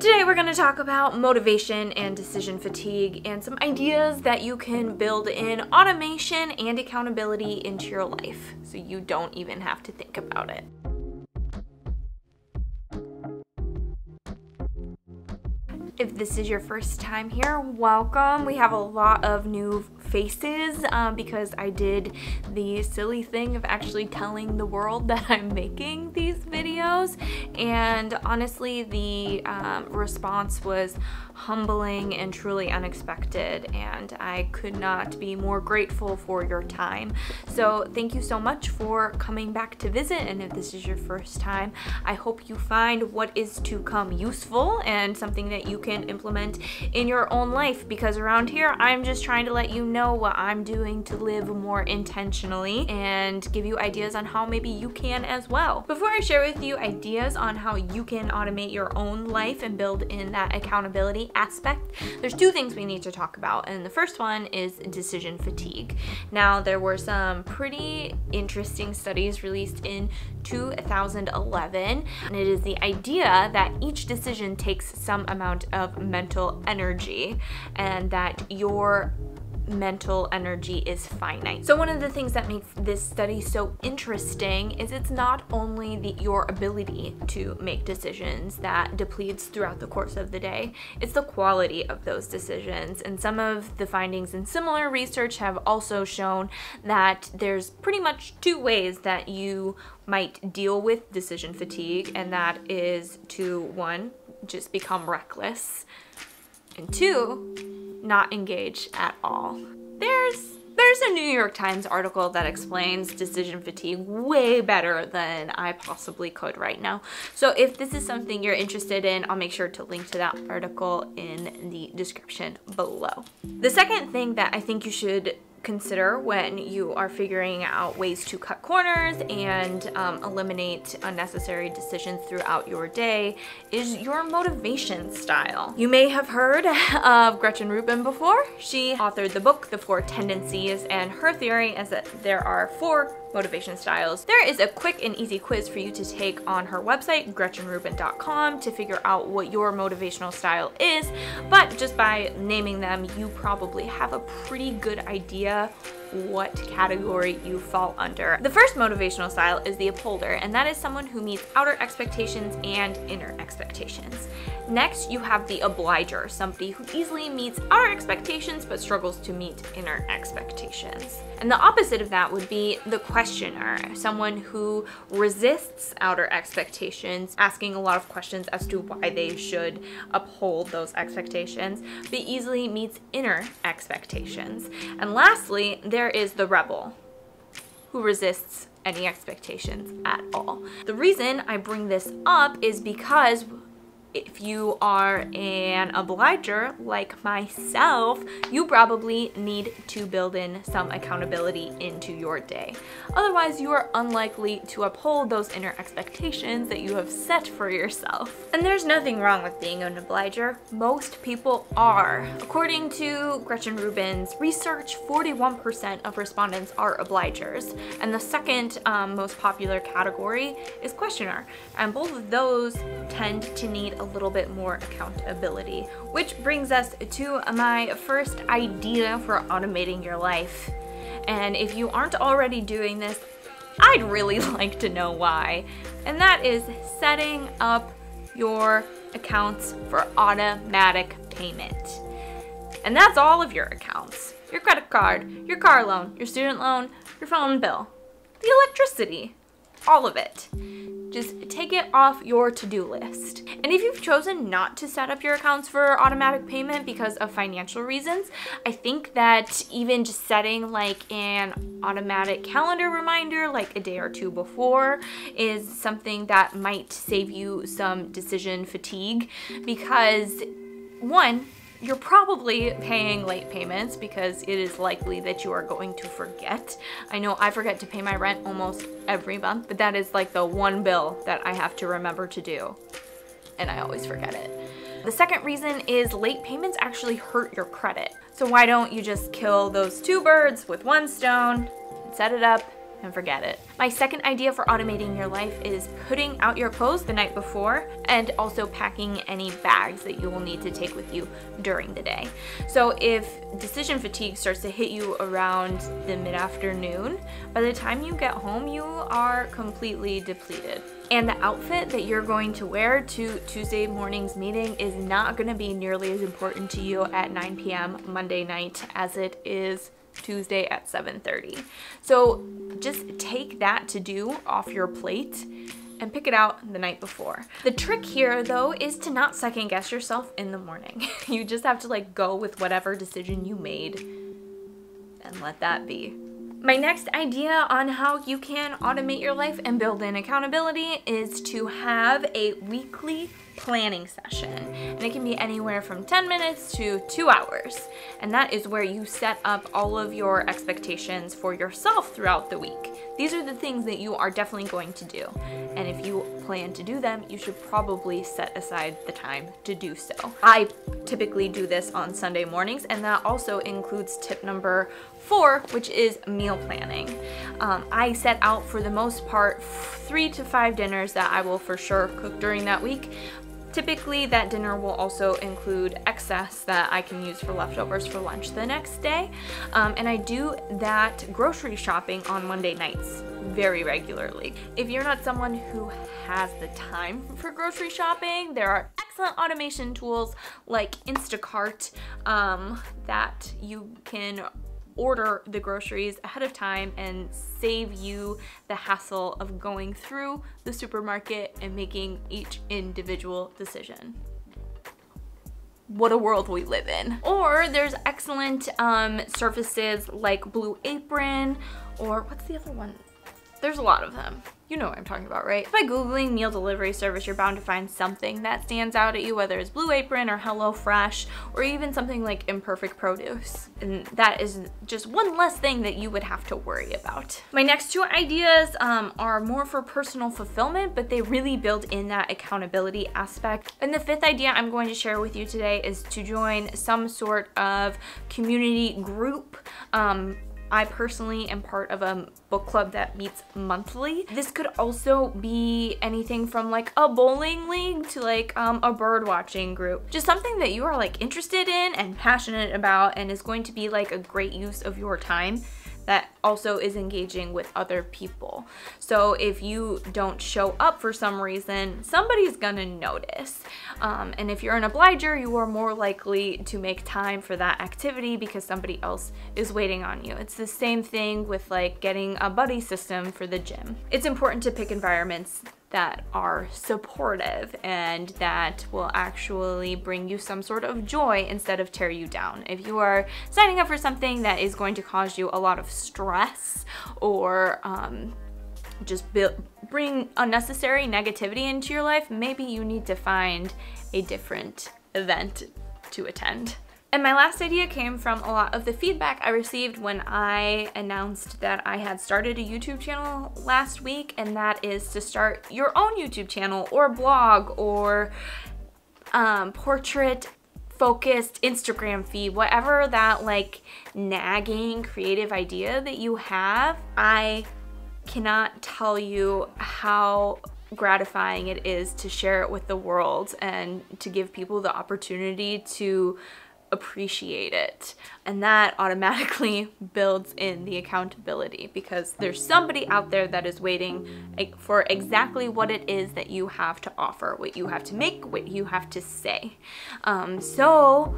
Today we're going to talk about motivation and decision fatigue and some ideas that you can build in automation and accountability into your life so you don't even have to think about it. If this is your first time here, welcome. We have a lot of new faces because I did the silly thing of actually telling the world that I'm making these videos, and honestly the response was humbling and truly unexpected, and I could not be more grateful for your time. So thank you so much for coming back to visit, and if this is your first time, I hope you find what is to come useful and something that you can implement in your own life, because around here I'm just trying to let you know what I'm doing to live more intentionally and give you ideas on how maybe you can as well. Before I share with you ideas on how you can automate your own life and build in that accountability aspect, there's two things we need to talk about, and the first one is decision fatigue. Now, there were some pretty interesting studies released in 2011, and it is the idea that each decision takes some amount of mental energy and that your mental energy is finite. So one of the things that makes this study so interesting is it's not only your ability to make decisions that depletes throughout the course of the day, it's the quality of those decisions. And some of the findings in similar research have also shown that there's pretty much two ways that you might deal with decision fatigue, and that is to, one, just become reckless, and two, not engage at all. There's a New York Times article that explains decision fatigue way better than I possibly could right now. So if this is something you're interested in, I'll make sure to link to that article in the description below. The second thing that I think you should consider when you are figuring out ways to cut corners and eliminate unnecessary decisions throughout your day is your motivation style. You may have heard of Gretchen Rubin before. She authored the book, The 4 Tendencies, and her theory is that there are 4 motivation styles. There is a quick and easy quiz for you to take on her website, GretchenRubin.com, to figure out what your motivational style is, but just by naming them, you probably have a pretty good idea what category you fall under. The first motivational style is the upholder, and that is someone who meets outer expectations and inner expectations. Next, you have the obliger, somebody who easily meets outer expectations but struggles to meet inner expectations. And the opposite of that would be the questioner, someone who resists outer expectations, asking a lot of questions as to why they should uphold those expectations, but easily meets inner expectations. And lastly, there is the rebel, who resists any expectations at all. The reason I bring this up is because if you are an obliger like myself, you probably need to build in some accountability into your day. Otherwise, you are unlikely to uphold those inner expectations that you have set for yourself. And there's nothing wrong with being an obliger. Most people are. According to Gretchen Rubin's research, 41% of respondents are obligers. And the second most popular category is questioner. And both of those tend to need a little bit more accountability, which brings us to my first idea for automating your life. And if you aren't already doing this, I'd really like to know why. And that is setting up your accounts for automatic payment. And that's all of your accounts: your credit card, your car loan, your student loan, your phone bill, the electricity, all of it. Just take it off your to-do list. And if you've chosen not to set up your accounts for automatic payment because of financial reasons, I think that even just setting like an automatic calendar reminder like a day or two before is something that might save you some decision fatigue, because one, you're probably paying late payments because it is likely that you are going to forget. I know I forget to pay my rent almost every month, but that is like the one bill that I have to remember to do, and I always forget it. The second reason is late payments actually hurt your credit. So why don't you just kill those two birds with one stone, set it up and forget it. My second idea for automating your life is putting out your clothes the night before and also packing any bags that you will need to take with you during the day. So if decision fatigue starts to hit you around the mid-afternoon, by the time you get home, you are completely depleted. And the outfit that you're going to wear to Tuesday morning's meeting is not going to be nearly as important to you at 9 p.m. Monday night as it is Tuesday at 7:30. So just take that to-do off your plate and pick it out the night before. The trick here though is to not second guess yourself in the morning. You just have to like go with whatever decision you made and let that be. My next idea on how you can automate your life and build in accountability is to have a weekly planning session. And it can be anywhere from 10 minutes to 2 hours. And that is where you set up all of your expectations for yourself throughout the week. These are the things that you are definitely going to do. And if you plan to do them, you should probably set aside the time to do so. I typically do this on Sunday mornings, and that also includes tip number 4, which is meal planning. I set out for the most part 3 to 5 dinners that I will for sure cook during that week. Typically, that dinner will also include excess that I can use for leftovers for lunch the next day. And I do that grocery shopping on Monday nights very regularly. If you're not someone who has the time for grocery shopping, there are excellent automation tools like Instacart that you can order the groceries ahead of time and save you the hassle of going through the supermarket and making each individual decision. What a world we live in. Or there's excellent services like Blue Apron, or what's the other one? There's a lot of them. You know what I'm talking about, right? By Googling meal delivery service, you're bound to find something that stands out at you, whether it's Blue Apron or HelloFresh, or even something like Imperfect Produce. And that is just one less thing that you would have to worry about. My next 2 ideas are more for personal fulfillment, but they really build in that accountability aspect. And the 5th idea I'm going to share with you today is to join some sort of community group. I personally am part of a book club that meets monthly. This could also be anything from like a bowling league to like a bird watching group. Just something that you are like interested in and passionate about and is going to be like a great use of your time that also is engaging with other people. So if you don't show up for some reason, somebody's gonna notice. And if you're an obliger, you are more likely to make time for that activity because somebody else is waiting on you. It's the same thing with like getting a buddy system for the gym. It's important to pick environments that are supportive and that will actually bring you some sort of joy instead of tear you down. If you are signing up for something that is going to cause you a lot of stress or just bring unnecessary negativity into your life, maybe you need to find a different event to attend. And my last idea came from a lot of the feedback I received when I announced that I had started a YouTube channel last week, and that is to start your own YouTube channel or blog or portrait focused Instagram feed, whatever that like nagging creative idea that you have. I cannot tell you how gratifying it is to share it with the world and to give people the opportunity to appreciate it. And that automatically builds in the accountability because there's somebody out there that is waiting for exactly what it is that you have to offer, what you have to make, what you have to say. So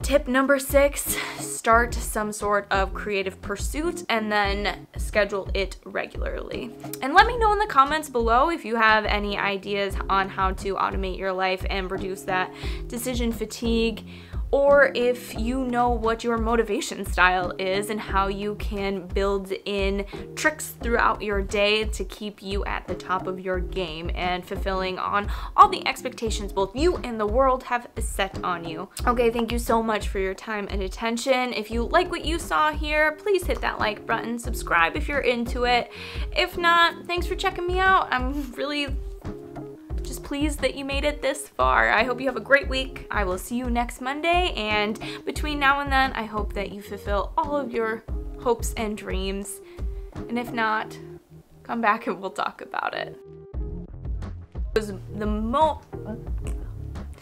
tip number 6, start some sort of creative pursuit and then schedule it regularly. And let me know in the comments below if you have any ideas on how to automate your life and reduce that decision fatigue, or if you know what your motivation style is and how you can build in tricks throughout your day to keep you at the top of your game and fulfilling on all the expectations both you and the world have set on you. Okay, thank you so much for your time and attention. If you like what you saw here, please hit that like button, subscribe if you're into it. If not, thanks for checking me out. I'm really just pleased that you made it this far. I hope you have a great week. I will see you next Monday, and between now and then, I hope that you fulfill all of your hopes and dreams. And if not, come back and we'll talk about it. It was a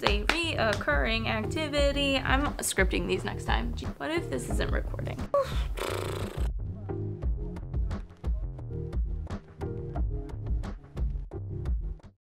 reoccurring activity. I'm scripting these next time. What if this isn't recording?